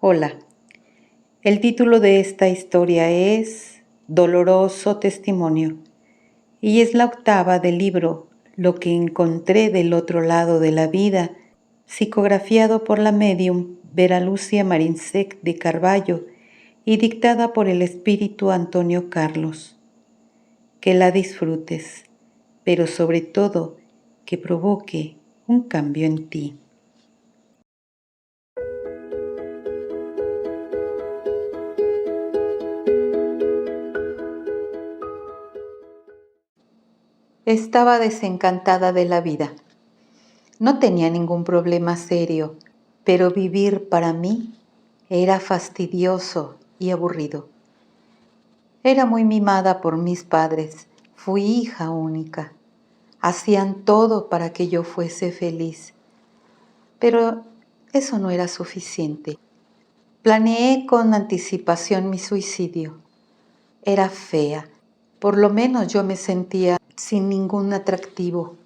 Hola, el título de esta historia es Doloroso Testimonio y es la octava del libro Lo que encontré del otro lado de la vida, psicografiado por la médium Vera Lucia Marinsec de Carballo y dictada por el espíritu Antonio Carlos. Que la disfrutes, pero sobre todo que provoque un cambio en ti. Estaba desencantada de la vida. No tenía ningún problema serio, pero vivir para mí era fastidioso y aburrido. Era muy mimada por mis padres, fui hija única. Hacían todo para que yo fuese feliz, pero eso no era suficiente. Planeé con anticipación mi suicidio. Era fea, por lo menos yo me sentía sin ningún atractivo.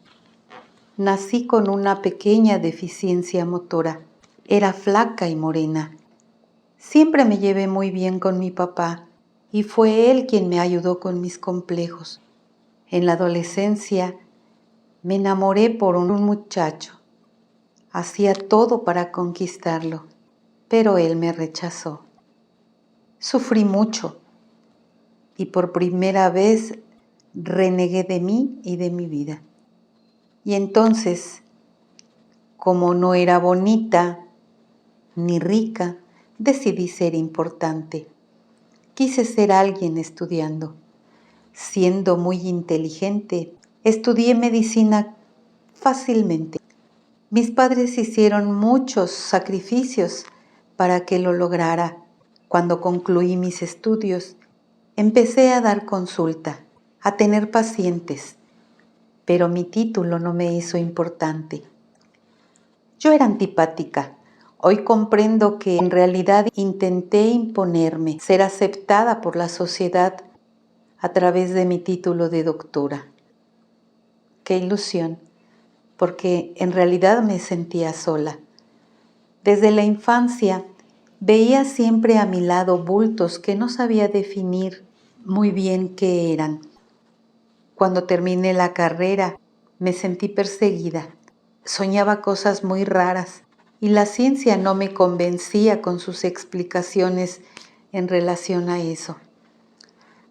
Nací con una pequeña deficiencia motora. Era flaca y morena. Siempre me llevé muy bien con mi papá y fue él quien me ayudó con mis complejos. En la adolescencia me enamoré por un muchacho. Hacía todo para conquistarlo, pero él me rechazó. Sufrí mucho y por primera vez renegué de mí y de mi vida. Y entonces, como no era bonita ni rica, decidí ser importante. Quise ser alguien estudiando. Siendo muy inteligente, estudié medicina fácilmente. Mis padres hicieron muchos sacrificios para que lo lograra. Cuando concluí mis estudios, empecé a dar consulta, a tener pacientes, pero mi título no me hizo importante. Yo era antipática. Hoy comprendo que en realidad intenté imponerme, ser aceptada por la sociedad a través de mi título de doctora. Qué ilusión, porque en realidad me sentía sola. Desde la infancia veía siempre a mi lado bultos que no sabía definir muy bien qué eran. Cuando terminé la carrera me sentí perseguida. Soñaba cosas muy raras y la ciencia no me convencía con sus explicaciones en relación a eso.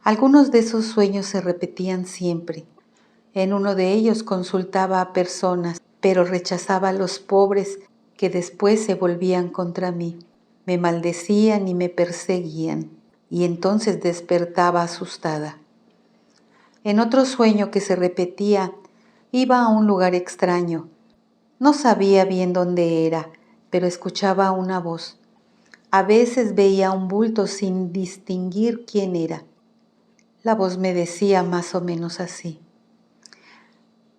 Algunos de esos sueños se repetían siempre. En uno de ellos consultaba a personas, pero rechazaba a los pobres que después se volvían contra mí. Me maldecían y me perseguían, y entonces despertaba asustada. En otro sueño que se repetía, iba a un lugar extraño. No sabía bien dónde era, pero escuchaba una voz. A veces veía un bulto sin distinguir quién era. La voz me decía más o menos así: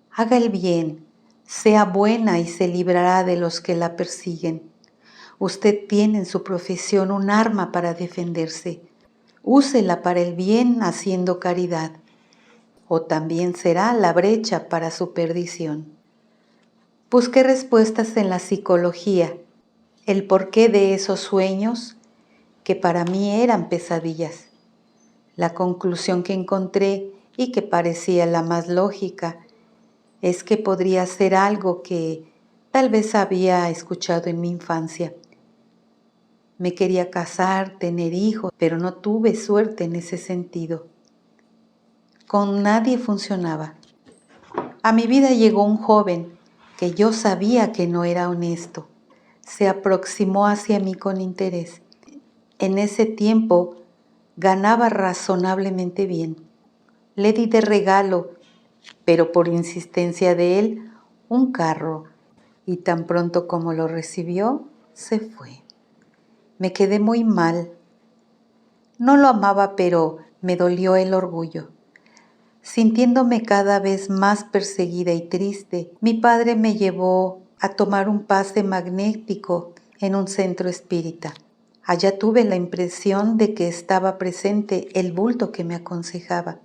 haga el bien, sea buena y se librará de los que la persiguen. Usted tiene en su profesión un arma para defenderse. Úsela para el bien haciendo caridad, o también será la brecha para su perdición. Busqué respuestas en la psicología, el porqué de esos sueños que para mí eran pesadillas. La conclusión que encontré y que parecía la más lógica es que podría ser algo que tal vez había escuchado en mi infancia. Me quería casar, tener hijos, pero no tuve suerte en ese sentido. Con nadie funcionaba. A mi vida llegó un joven que yo sabía que no era honesto. Se aproximó hacia mí con interés. En ese tiempo ganaba razonablemente bien. Le di de regalo, pero por insistencia de él, un carro, y tan pronto como lo recibió, se fue. Me quedé muy mal. No lo amaba, pero me dolió el orgullo. Sintiéndome cada vez más perseguida y triste, mi padre me llevó a tomar un pase magnético en un centro espírita. Allá tuve la impresión de que estaba presente el bulto que me aconsejaba.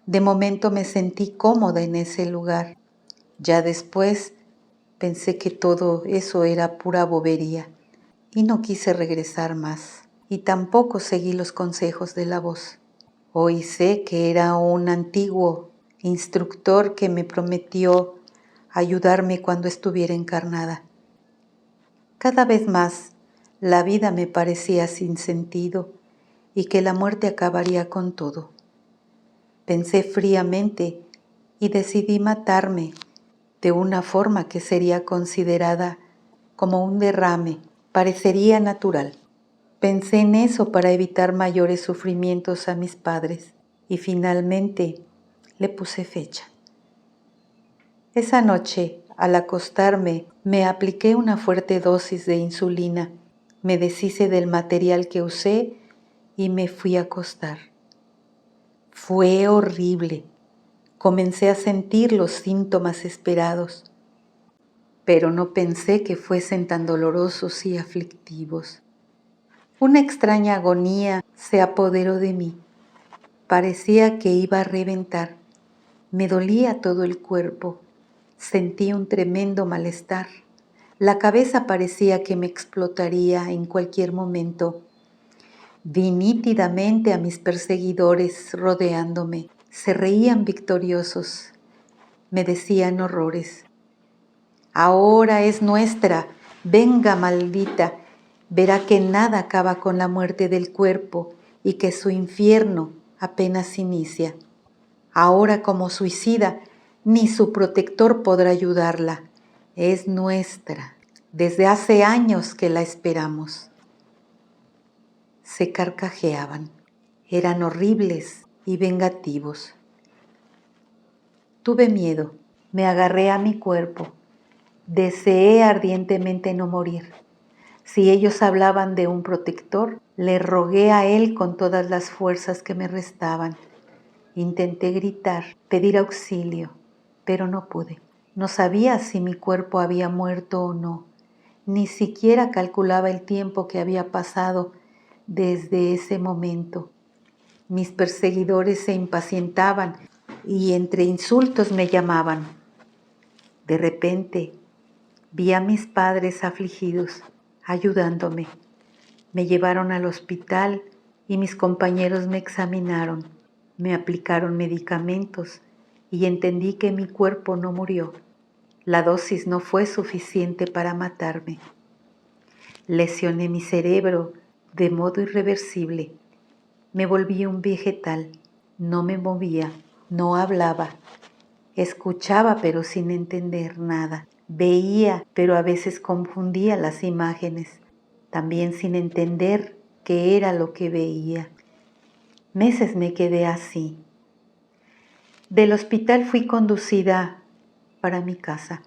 De momento me sentí cómoda en ese lugar. Ya después pensé que todo eso era pura bobería y no quise regresar más, y tampoco seguí los consejos de la voz. Hoy sé que era un antiguo instructor que me prometió ayudarme cuando estuviera encarnada. Cada vez más la vida me parecía sin sentido y que la muerte acabaría con todo. Pensé fríamente y decidí matarme de una forma que sería considerada como un derrame, parecería natural. Pensé en eso para evitar mayores sufrimientos a mis padres y finalmente le puse fecha. Esa noche, al acostarme, me apliqué una fuerte dosis de insulina, me deshice del material que usé y me fui a acostar. Fue horrible. Comencé a sentir los síntomas esperados, pero no pensé que fuesen tan dolorosos y aflictivos. Una extraña agonía se apoderó de mí. Parecía que iba a reventar. Me dolía todo el cuerpo. Sentí un tremendo malestar. La cabeza parecía que me explotaría en cualquier momento. Vi nítidamente a mis perseguidores rodeándome. Se reían victoriosos. Me decían horrores. Ahora es nuestra. Venga, maldita. Verá que nada acaba con la muerte del cuerpo y que su infierno apenas inicia. Ahora como suicida, ni su protector podrá ayudarla. Es nuestra. Desde hace años que la esperamos. Se carcajeaban. Eran horribles y vengativos. Tuve miedo. Me agarré a mi cuerpo. Deseé ardientemente no morir. Si ellos hablaban de un protector, le rogué a él con todas las fuerzas que me restaban. Intenté gritar, pedir auxilio, pero no pude. No sabía si mi cuerpo había muerto o no. Ni siquiera calculaba el tiempo que había pasado desde ese momento. Mis perseguidores se impacientaban y entre insultos me llamaban. De repente vi a mis padres afligidos, ayudándome. Me llevaron al hospital y mis compañeros me examinaron. Me aplicaron medicamentos y entendí que mi cuerpo no murió. La dosis no fue suficiente para matarme. Lesioné mi cerebro de modo irreversible. Me volví un vegetal. No me movía, no hablaba. Escuchaba pero sin entender nada. Veía pero a veces confundía las imágenes, también sin entender qué era lo que veía. Meses me quedé así. Del hospital fui conducida para mi casa.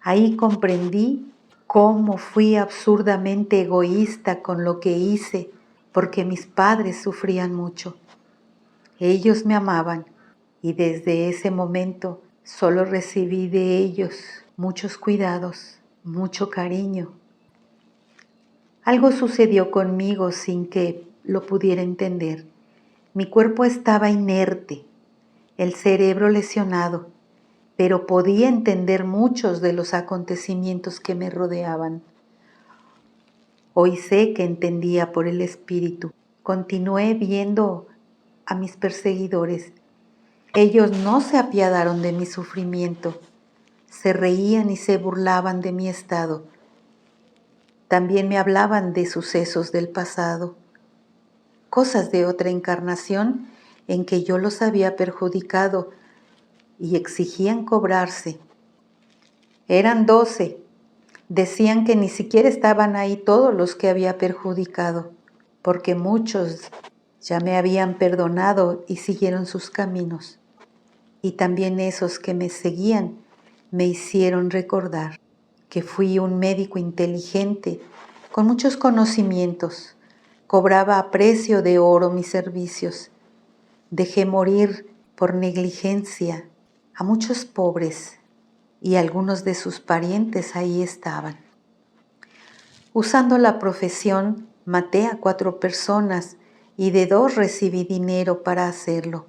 Ahí comprendí cómo fui absurdamente egoísta con lo que hice, porque mis padres sufrían mucho. Ellos me amaban y desde ese momento solo recibí de ellos muchos cuidados, mucho cariño. Algo sucedió conmigo sin que lo pudiera entender. Mi cuerpo estaba inerte, el cerebro lesionado, pero podía entender muchos de los acontecimientos que me rodeaban. Hoy sé que entendía por el espíritu. Continué viendo a mis perseguidores. Ellos no se apiadaron de mi sufrimiento, se reían y se burlaban de mi estado. También me hablaban de sucesos del pasado, cosas de otra encarnación en que yo los había perjudicado y exigían cobrarse. Eran 12. Decían que ni siquiera estaban ahí todos los que había perjudicado, porque muchos ya me habían perdonado y siguieron sus caminos. Y también esos que me seguían me hicieron recordar que fui un médico inteligente, con muchos conocimientos. Cobraba a precio de oro mis servicios. Dejé morir por negligencia a muchos pobres y algunos de sus parientes ahí estaban. Usando la profesión, maté a 4 personas y de 2 recibí dinero para hacerlo.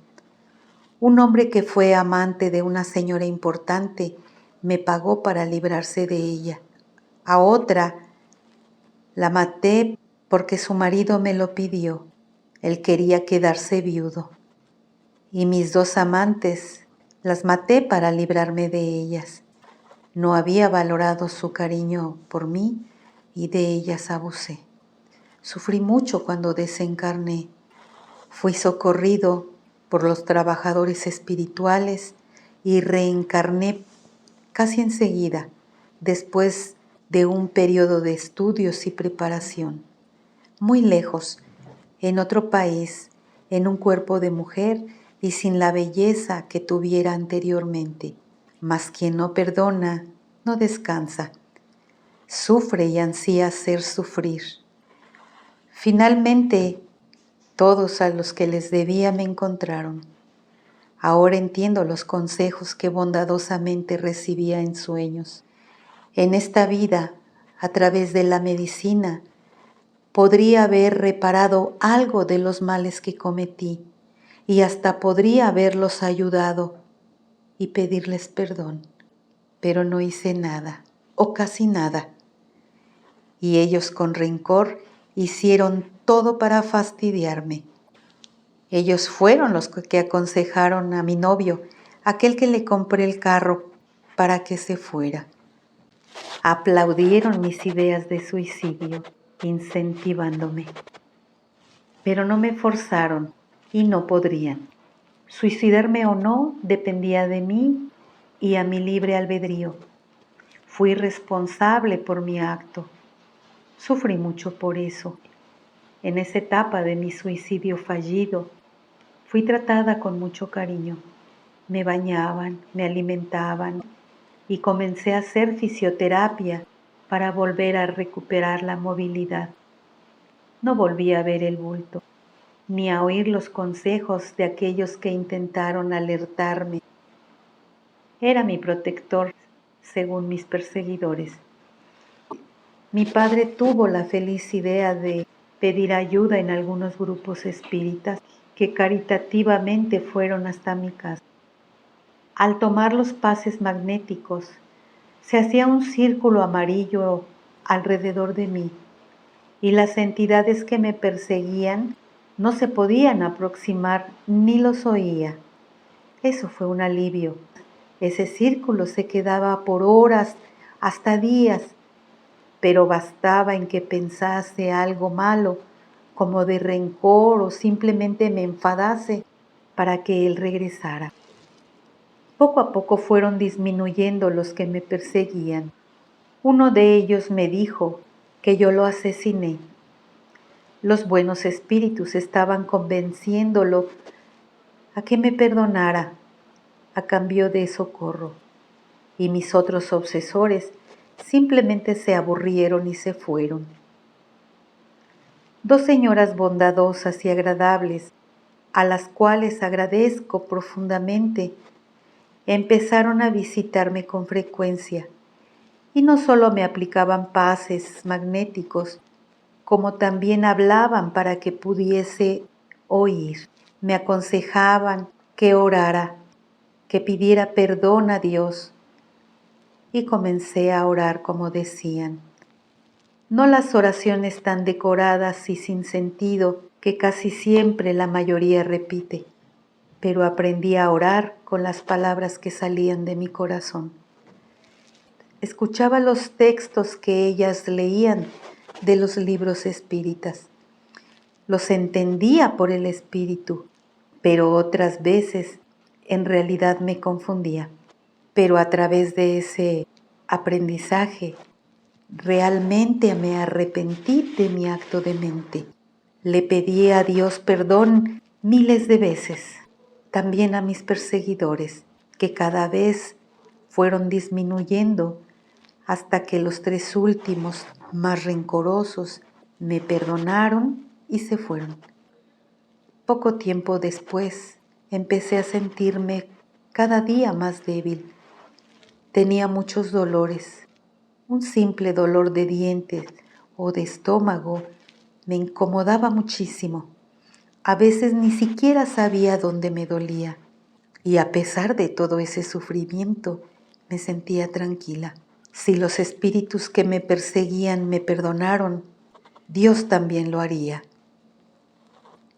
Un hombre que fue amante de una señora importante me pagó para librarse de ella. A otra La maté porque su marido me lo pidió. Él quería quedarse viudo. Y mis 2 amantes las maté para librarme de ellas. No había valorado su cariño por mí y de ellas abusé. Sufrí mucho cuando desencarné. Fui socorrido por los trabajadores espirituales y reencarné casi enseguida, después de un periodo de estudios y preparación. Muy lejos, en otro país, en un cuerpo de mujer y sin la belleza que tuviera anteriormente. Mas quien no perdona, no descansa. Sufre y ansía hacer sufrir. Finalmente, todos a los que les debía me encontraron. Ahora entiendo los consejos que bondadosamente recibía en sueños. En esta vida, a través de la medicina, podría haber reparado algo de los males que cometí y hasta podría haberlos ayudado y pedirles perdón. Pero no hice nada, o casi nada. Y ellos con rencor hicieron todo para fastidiarme. Ellos fueron los que aconsejaron a mi novio, aquel que le compré el carro para que se fuera. Aplaudieron mis ideas de suicidio, incentivándome. Pero no me forzaron y no podrían. Suicidarme o no dependía de mí y a mi libre albedrío. Fui responsable por mi acto. Sufrí mucho por eso. En esa etapa de mi suicidio fallido, fui tratada con mucho cariño. Me bañaban, me alimentaban y comencé a hacer fisioterapia para volver a recuperar la movilidad. No volví a ver el bulto, ni a oír los consejos de aquellos que intentaron alertarme. Era mi protector, según mis perseguidores. Mi padre tuvo la feliz idea de pedir ayuda en algunos grupos espíritas que caritativamente fueron hasta mi casa. Al tomar los pases magnéticos, se hacía un círculo amarillo alrededor de mí y las entidades que me perseguían no se podían aproximar ni los oía. Eso fue un alivio. Ese círculo se quedaba por horas, hasta días, pero bastaba en que pensase algo malo, como de rencor o simplemente me enfadase, para que él regresara. Poco a poco fueron disminuyendo los que me perseguían. Uno de ellos me dijo que yo lo asesiné. Los buenos espíritus estaban convenciéndolo a que me perdonara a cambio de socorro, y mis otros obsesores simplemente se aburrieron y se fueron. 2 señoras bondadosas y agradables, a las cuales agradezco profundamente, empezaron a visitarme con frecuencia y no solo me aplicaban pases magnéticos, como también hablaban para que pudiese oír. Me aconsejaban que orara, que pidiera perdón a Dios, y comencé a orar como decían. No las oraciones tan decoradas y sin sentido que casi siempre la mayoría repite, pero aprendí a orar con las palabras que salían de mi corazón. Escuchaba los textos que ellas leían de los libros espíritas. Los entendía por el espíritu, pero otras veces en realidad me confundía. Pero a través de ese aprendizaje, realmente me arrepentí de mi acto de mente. Le pedí a Dios perdón miles de veces, también a mis perseguidores, que cada vez fueron disminuyendo hasta que los 3 últimos, más rencorosos, me perdonaron y se fueron. Poco tiempo después, empecé a sentirme cada día más débil. Tenía muchos dolores. Un simple dolor de dientes o de estómago me incomodaba muchísimo. A veces ni siquiera sabía dónde me dolía. Y a pesar de todo ese sufrimiento, me sentía tranquila. Si los espíritus que me perseguían me perdonaron, Dios también lo haría.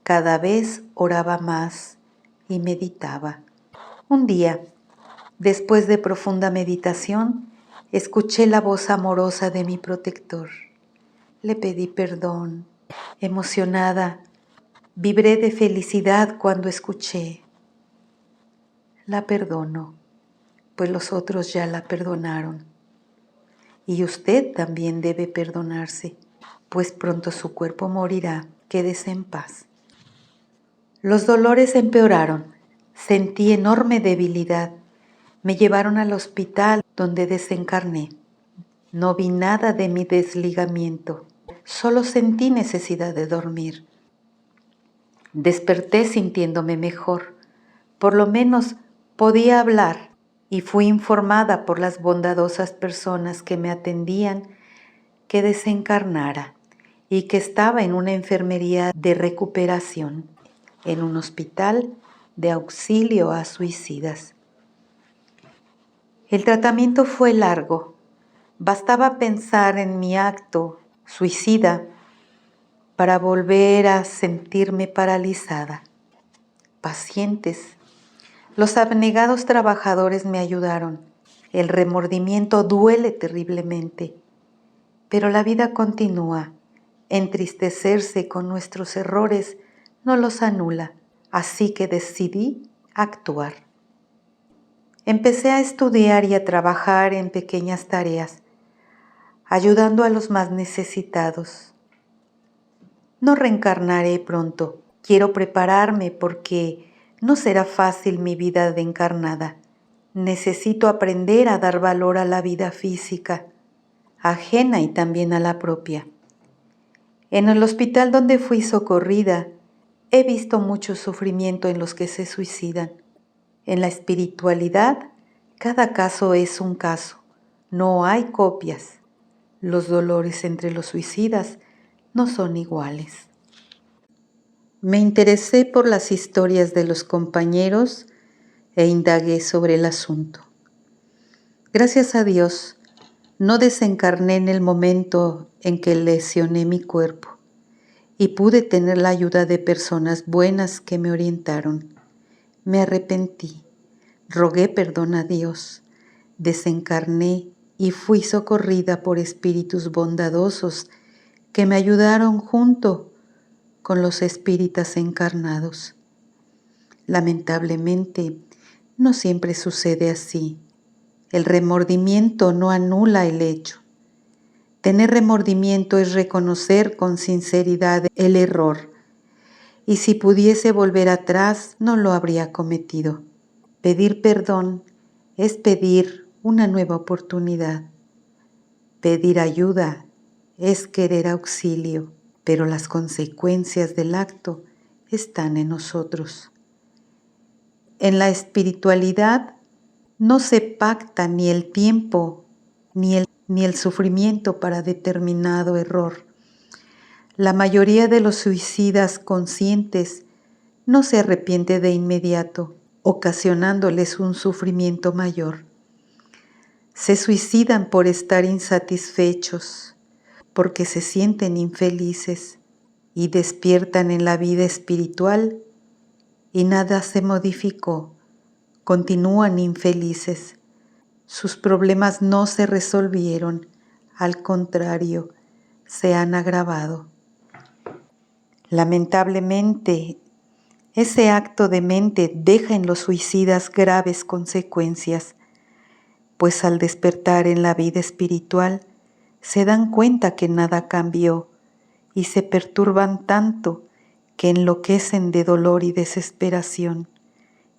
Cada vez oraba más y meditaba. Un día, después de profunda meditación, escuché la voz amorosa de mi protector. Le pedí perdón. Emocionada, vibré de felicidad cuando escuché: la perdono, pues los otros ya la perdonaron. Y usted también debe perdonarse, pues pronto su cuerpo morirá. Quédese en paz. Los dolores empeoraron. Sentí enorme debilidad. Me llevaron al hospital donde desencarné. No vi nada de mi desligamiento. Solo sentí necesidad de dormir. Desperté sintiéndome mejor. Por lo menos podía hablar y fui informada por las bondadosas personas que me atendían que desencarnara y que estaba en una enfermería de recuperación, en un hospital de auxilio a suicidas. El tratamiento fue largo. Bastaba pensar en mi acto suicida para volver a sentirme paralizada. Pacientes. Los abnegados trabajadores me ayudaron. El remordimiento duele terriblemente, pero la vida continúa. Entristecerse con nuestros errores no los anula, así que decidí actuar. Empecé a estudiar y a trabajar en pequeñas tareas, ayudando a los más necesitados. No reencarnaré pronto. Quiero prepararme porque no será fácil mi vida de encarnada. Necesito aprender a dar valor a la vida física, ajena y también a la propia. En el hospital donde fui socorrida, he visto mucho sufrimiento en los que se suicidan. En la espiritualidad, cada caso es un caso. No hay copias. Los dolores entre los suicidas no son iguales. Me interesé por las historias de los compañeros e indagué sobre el asunto. Gracias a Dios, no desencarné en el momento en que lesioné mi cuerpo y pude tener la ayuda de personas buenas que me orientaron. Me arrepentí, rogué perdón a Dios, desencarné y fui socorrida por espíritus bondadosos que me ayudaron junto con los espíritas encarnados. Lamentablemente, no siempre sucede así. El remordimiento no anula el hecho. Tener remordimiento es reconocer con sinceridad el error, y si pudiese volver atrás, no lo habría cometido. Pedir perdón es pedir una nueva oportunidad. Pedir ayuda es querer auxilio, pero las consecuencias del acto están en nosotros. En la espiritualidad no se pacta ni el tiempo ni el sufrimiento para determinado error. La mayoría de los suicidas conscientes no se arrepiente de inmediato, ocasionándoles un sufrimiento mayor. Se suicidan por estar insatisfechos, porque se sienten infelices y despiertan en la vida espiritual y nada se modificó. Continúan infelices. Sus problemas no se resolvieron, al contrario, se han agravado. Lamentablemente, ese acto de mente deja en los suicidas graves consecuencias, pues al despertar en la vida espiritual se dan cuenta que nada cambió y se perturban tanto que enloquecen de dolor y desesperación.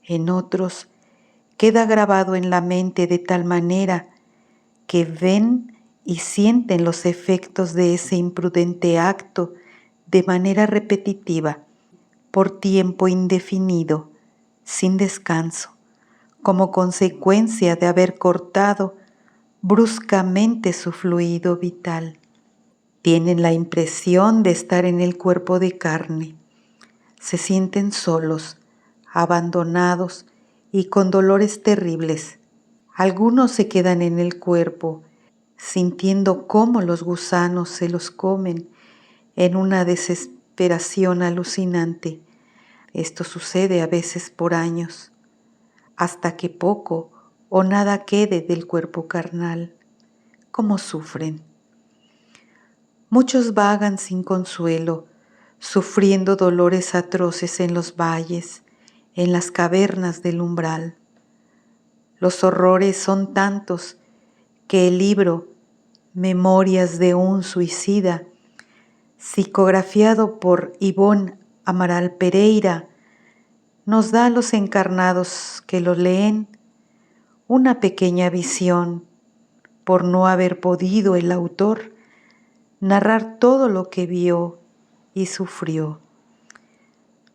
En otros, queda grabado en la mente de tal manera que ven y sienten los efectos de ese imprudente acto de manera repetitiva, por tiempo indefinido, sin descanso, como consecuencia de haber cortado bruscamente su fluido vital. Tienen la impresión de estar en el cuerpo de carne. Se sienten solos, abandonados y con dolores terribles. Algunos se quedan en el cuerpo, sintiendo cómo los gusanos se los comen en una desesperación alucinante. Esto sucede a veces por años, hasta que poco o nada quede del cuerpo carnal. ¿Cómo sufren? Muchos vagan sin consuelo, sufriendo dolores atroces en los valles, en las cavernas del umbral. Los horrores son tantos que el libro Memorias de un suicida, psicografiado por Ivonne Amaral Pereira, nos da a los encarnados que lo leen una pequeña visión, por no haber podido el autor narrar todo lo que vio y sufrió.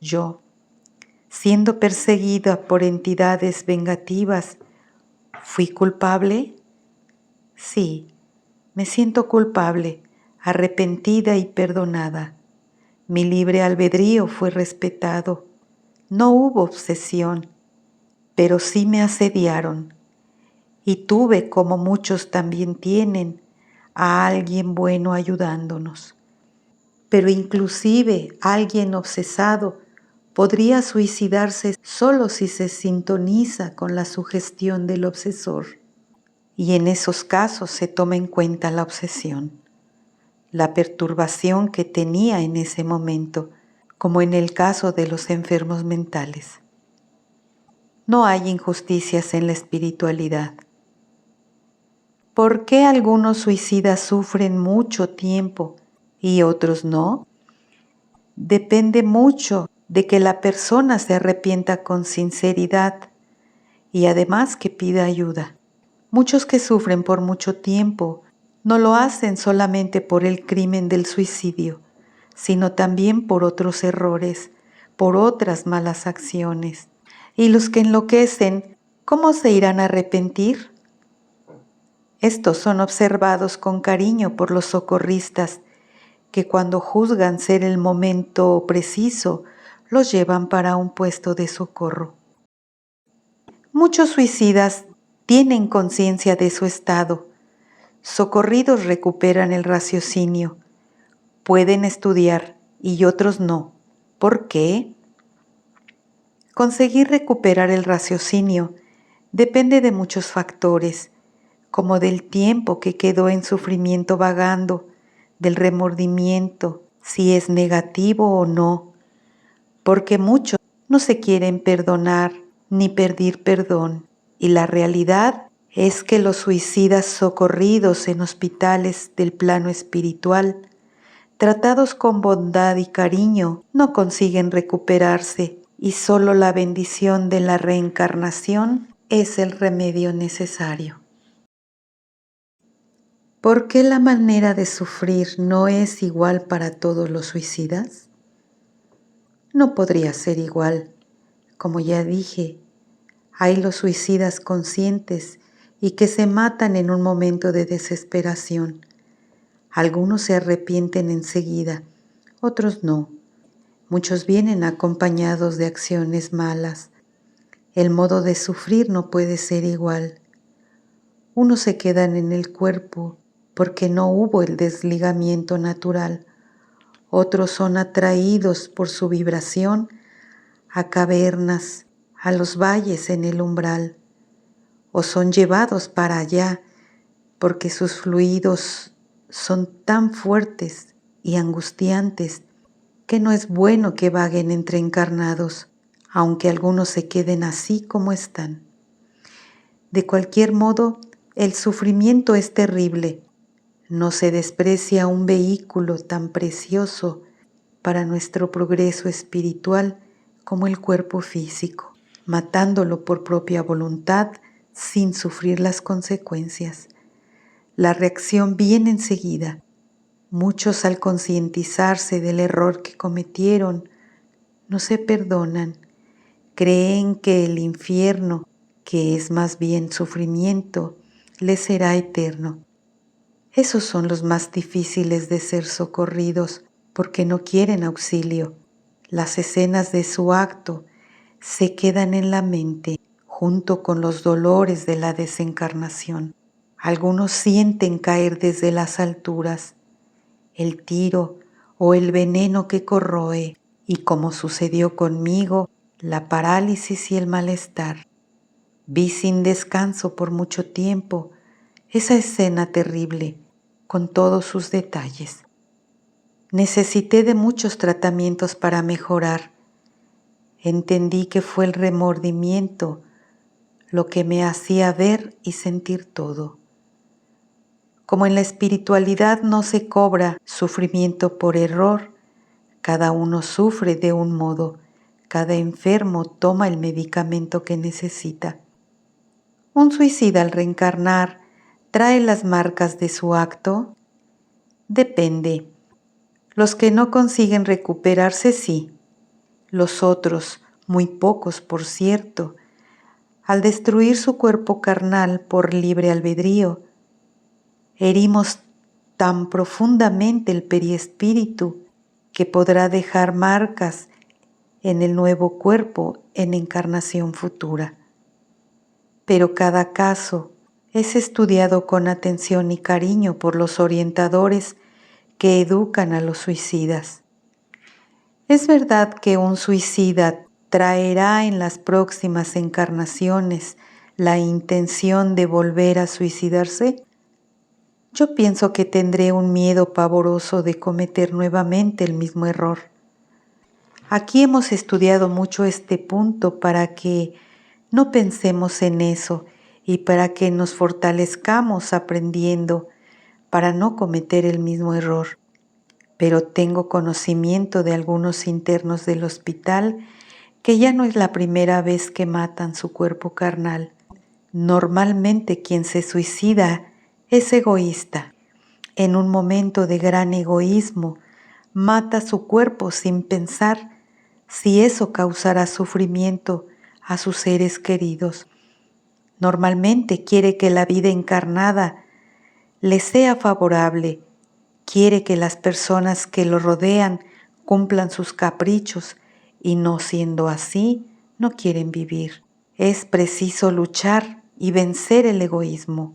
Yo, siendo perseguida por entidades vengativas, ¿fui culpable? Sí, me siento culpable, arrepentida y perdonada. Mi libre albedrío fue respetado. No hubo obsesión, pero sí me asediaron. Y tuve, como muchos también tienen, a alguien bueno ayudándonos. Pero inclusive alguien obsesado podría suicidarse solo si se sintoniza con la sugestión del obsesor. Y en esos casos se toma en cuenta la obsesión, la perturbación que tenía en ese momento, como en el caso de los enfermos mentales. No hay injusticias en la espiritualidad. ¿Por qué algunos suicidas sufren mucho tiempo y otros no? Depende mucho de que la persona se arrepienta con sinceridad y además que pida ayuda. Muchos que sufren por mucho tiempo no lo hacen solamente por el crimen del suicidio, sino también por otros errores, por otras malas acciones. Y los que enloquecen, ¿cómo se irán a arrepentir? Estos son observados con cariño por los socorristas, que cuando juzgan ser el momento preciso, los llevan para un puesto de socorro. Muchos suicidas tienen conciencia de su estado. Socorridos recuperan el raciocinio, pueden estudiar y otros no. ¿Por qué? Conseguir recuperar el raciocinio depende de muchos factores, como del tiempo que quedó en sufrimiento vagando, del remordimiento, si es negativo o no, porque muchos no se quieren perdonar ni pedir perdón, y la realidad es que los suicidas socorridos en hospitales del plano espiritual, tratados con bondad y cariño, no consiguen recuperarse, y solo la bendición de la reencarnación es el remedio necesario. ¿Por qué la manera de sufrir no es igual para todos los suicidas? No podría ser igual. Como ya dije, hay los suicidas conscientes y que se matan en un momento de desesperación. Algunos se arrepienten enseguida, otros no. Muchos vienen acompañados de acciones malas. El modo de sufrir no puede ser igual. Unos se quedan en el cuerpo porque no hubo el desligamiento natural. Otros son atraídos por su vibración a cavernas, a los valles en el umbral, o son llevados para allá porque sus fluidos son tan fuertes y angustiantes que no es bueno que vaguen entre encarnados, aunque algunos se queden así como están. De cualquier modo, el sufrimiento es terrible. No se desprecia un vehículo tan precioso para nuestro progreso espiritual como el cuerpo físico, matándolo por propia voluntad sin sufrir las consecuencias. La reacción viene enseguida. Muchos, al concientizarse del error que cometieron, no se perdonan. Creen que el infierno, que es más bien sufrimiento, les será eterno. Esos son los más difíciles de ser socorridos porque no quieren auxilio. Las escenas de su acto se quedan en la mente junto con los dolores de la desencarnación. Algunos sienten caer desde las alturas. El tiro o el veneno que corroe, y como sucedió conmigo, la parálisis y el malestar. Vi sin descanso por mucho tiempo esa escena terrible, con todos sus detalles. Necesité de muchos tratamientos para mejorar. Entendí que fue el remordimiento lo que me hacía ver y sentir todo. Como en la espiritualidad no se cobra sufrimiento por error, cada uno sufre de un modo, cada enfermo toma el medicamento que necesita. Un suicida al reencarnar trae las marcas de su acto. Depende. Los que no consiguen recuperarse sí. Los otros, muy pocos por cierto, al destruir su cuerpo carnal por libre albedrío, herimos tan profundamente el perispíritu que podrá dejar marcas en el nuevo cuerpo en encarnación futura. Pero cada caso es estudiado con atención y cariño por los orientadores que educan a los suicidas. Es verdad que un suicida traerá en las próximas encarnaciones la intención de volver a suicidarse. Yo pienso que tendré un miedo pavoroso de cometer nuevamente el mismo error. Aquí hemos estudiado mucho este punto para que no pensemos en eso y para que nos fortalezcamos aprendiendo para no cometer el mismo error. Pero tengo conocimiento de algunos internos del hospital que ya no es la primera vez que matan su cuerpo carnal. Normalmente quien se suicida es egoísta. En un momento de gran egoísmo, mata su cuerpo sin pensar si eso causará sufrimiento a sus seres queridos. Normalmente quiere que la vida encarnada le sea favorable, quiere que las personas que lo rodean cumplan sus caprichos y no siendo así, no quieren vivir. Es preciso luchar y vencer el egoísmo,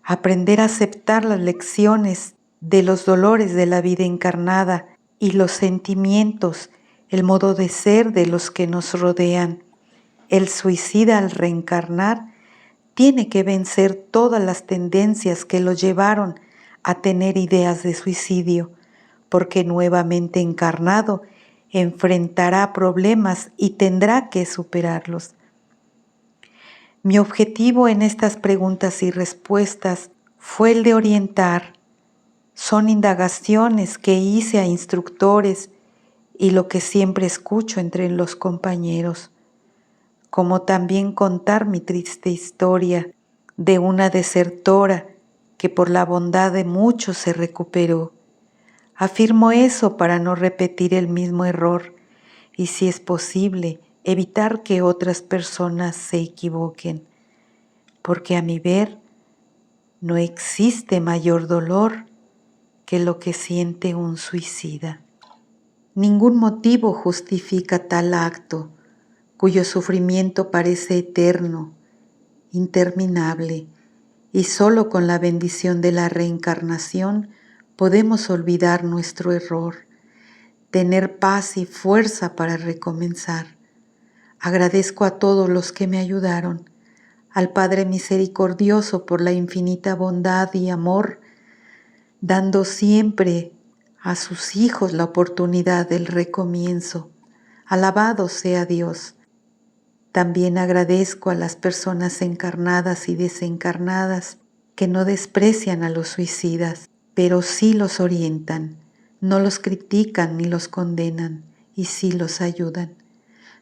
aprender a aceptar las lecciones de los dolores de la vida encarnada y los sentimientos, el modo de ser de los que nos rodean. El suicida al reencarnar tiene que vencer todas las tendencias que lo llevaron a tener ideas de suicidio, porque nuevamente encarnado enfrentará problemas y tendrá que superarlos. Mi objetivo en estas preguntas y respuestas fue el de orientar. Son indagaciones que hice a instructores y lo que siempre escucho entre los compañeros, como también contar mi triste historia de una desertora que por la bondad de muchos se recuperó. Afirmo eso para no repetir el mismo error y, si es posible, evitar que otras personas se equivoquen, porque a mi ver no existe mayor dolor que lo que siente un suicida. Ningún motivo justifica tal acto, cuyo sufrimiento parece eterno, interminable, y solo con la bendición de la reencarnación podemos olvidar nuestro error, tener paz y fuerza para recomenzar. Agradezco a todos los que me ayudaron, al Padre Misericordioso por la infinita bondad y amor, dando siempre a sus hijos la oportunidad del recomienzo. Alabado sea Dios. También agradezco a las personas encarnadas y desencarnadas que no desprecian a los suicidas, pero sí los orientan, no los critican ni los condenan, y sí los ayudan.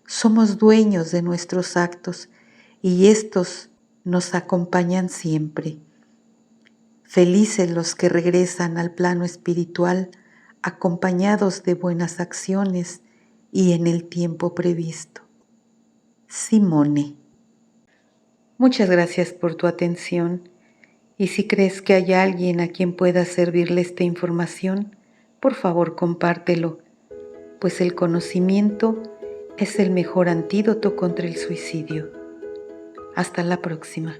Somos dueños de nuestros actos y estos nos acompañan siempre. Felices los que regresan al plano espiritual acompañados de buenas acciones y en el tiempo previsto. Simone. Muchas gracias por tu atención, y si crees que hay alguien a quien pueda servirle esta información, por favor compártelo, pues el conocimiento es el mejor antídoto contra el suicidio. Hasta la próxima.